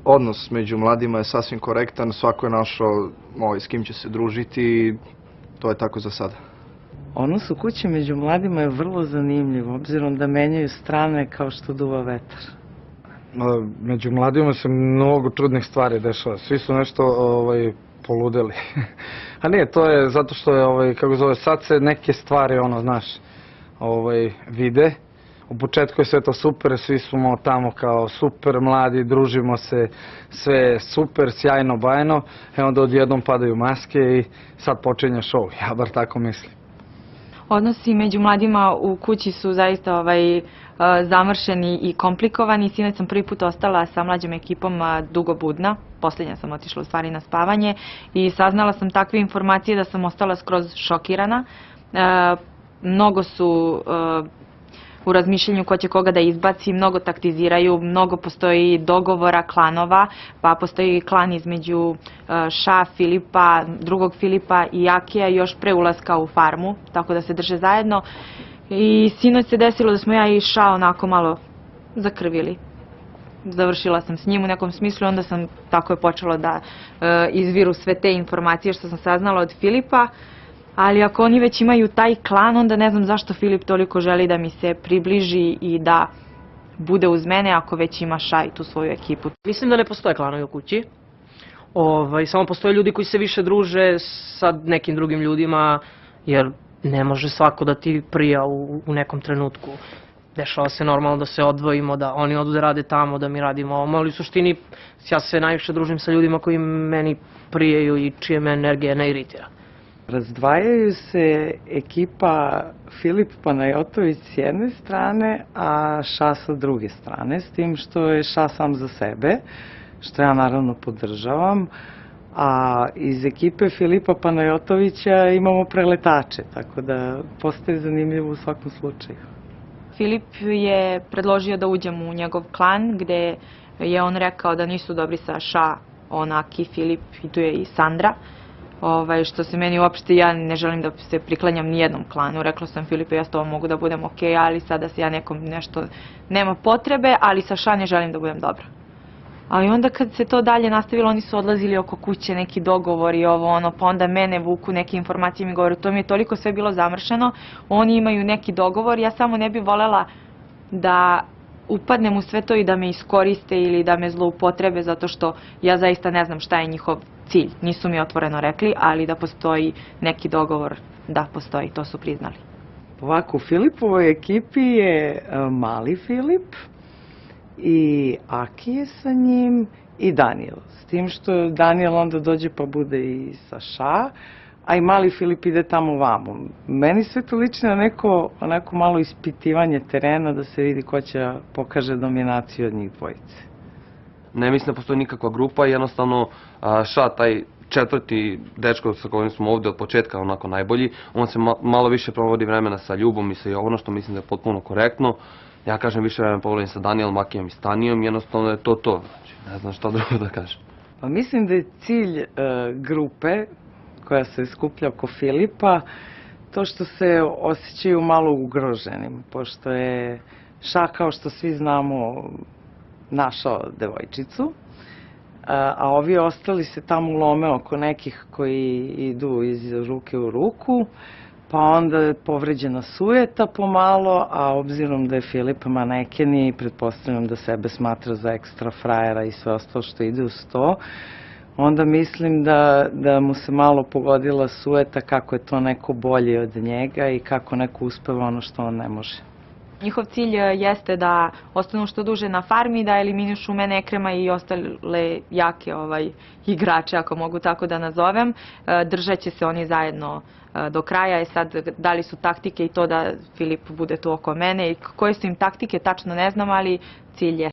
Odnos među mladima je sasvim korektan, svako je našao s kim će se družiti i to je tako za sada. Odnos u kući među mladima je vrlo zanimljiv, obzirom da menjaju strane kao što duva vetar. Među mladima se mnogo čudnih stvari dešava. Svi su nešto poludeli. A nije, to je zato što je, kako zove, sad se neke stvari, vide. U početku je sve to super, svi smo tamo kao super mladi, družimo se, sve je super, sjajno, bajno. Onda odjednom padaju maske i sad počinje šou. Ja bar tako mislim. Odnosi među mladima u kući su zaista zamršeni i komplikovani. Sinoć sam prvi put ostala sa mlađom ekipom dugo budna. Posljednja sam otišla u stvari na spavanje i saznala sam takve informacije da sam ostala skroz šokirana. Mnogo su u razmišljanju ko će koga da izbaci, mnogo taktiziraju, mnogo postoji dogovora klanova, pa postoji klan između Ša, Filipa, drugog Filipa i Jakija još pre ulaska u farmu, tako da se drže zajedno. I sinoć se desilo da smo ja i Ša onako malo zakrvili. Završila sam s njim u nekom smislu, onda sam tako je počelo da izviru sve te informacije što sam saznala od Filipa. Ali ako oni već imaju taj klan, onda ne znam zašto Filip toliko želi da mi se približi i da bude uz mene ako već ima Ša i tu svoju ekipu. Mislim da ne postoje klanovi u kući. Samo postoje ljudi koji se više druže sa nekim drugim ljudima, jer ne može svako da ti prija u nekom trenutku. Dešava se normalno da se odvojimo, da oni odu da rade tamo, da mi radimo ovo, ali u suštini ja se najviše družim sa ljudima koji meni prijaju i čije me energija ne iritira. Razdvajaju se ekipa Filip Panajotović s jedne strane, a Ša sa druge strane, s tim što je Ša sam za sebe, što ja naravno podržavam, a iz ekipe Filipa Panajotovića imamo preletače, tako da postaje zanimljivo u svakom slučaju. Filip je predložio da uđem u njegov klan, gde je on rekao da nisu dobri sa Ša, Aki, Filip i tu je i Sandra. Što se meni uopšte, ja ne želim da se priklanjam ni jednom klanu. Rekla sam Filipe, ja s tobom mogu da budem okej, ali sada se ja nekom nešto nema potrebe, ali sa Ša ne želim da budem dobra. Ali onda kad se to dalje nastavilo, oni su odlazili oko kuće, neki dogovori, pa onda mene vuku neke informacije mi govore, to mi je toliko sve bilo zamršeno, oni imaju neki dogovor, ja samo ne bih volela da upadnem u sve to i da me iskoriste ili da me zloupotrebe, zato što ja zaista ne znam šta je njihov cilj. Nisu mi otvoreno rekli, ali da postoji neki dogovor, da postoji, to su priznali. Ovako, u Filipovoj ekipi je mali Filip i Aki je sa njim i Danijel. S tim što Danijel onda dođe pa bude i sa Ša, a i mali Filip ide tamo vamo. Meni sve to liči na neko malo ispitivanje terena da se vidi ko će pokaže dominaciju od njih dvojice. Ne mislim da postoji nikakva grupa, jednostavno Ša, taj četvrti dečko sa kojim smo ovde od početka onako najbolji, on se malo više provodi vremena sa Ljubom i sa Jovanom, što mislim da je potpuno korektno. Ja kažem više vremena provodim sa Danijelom, Akijom i Stanijom, jednostavno je to to. Ne znam šta drugo da kažem. Pa mislim da je cilj grupe koja se skuplja oko Filipa to što se osjećaju malo ugroženim, pošto je Ša, kao što svi znamo, našao devojčicu, a ovi ostali se tamo lome oko nekih koji idu iz ruke u ruku, pa onda je povređena sujeta pomalo, a obzirom da je Filip maneken i pretpostavljam da sebe smatra za ekstra frajera i sve ostalo što ide uz to, onda mislim da mu se malo pogodila sujeta kako je to neko bolji od njega i kako neko uspeva ono što on ne može. Njihov cilj jeste da ostanu što duže na farmi, da eliminišu mene, Ekrema i ostale jake igrače, ako mogu tako da nazovem. Držat će se oni zajedno do kraja. Sad, da li su taktike i to da Filip bude tu oko mene i koje su im taktike, tačno ne znam, ali cilj je.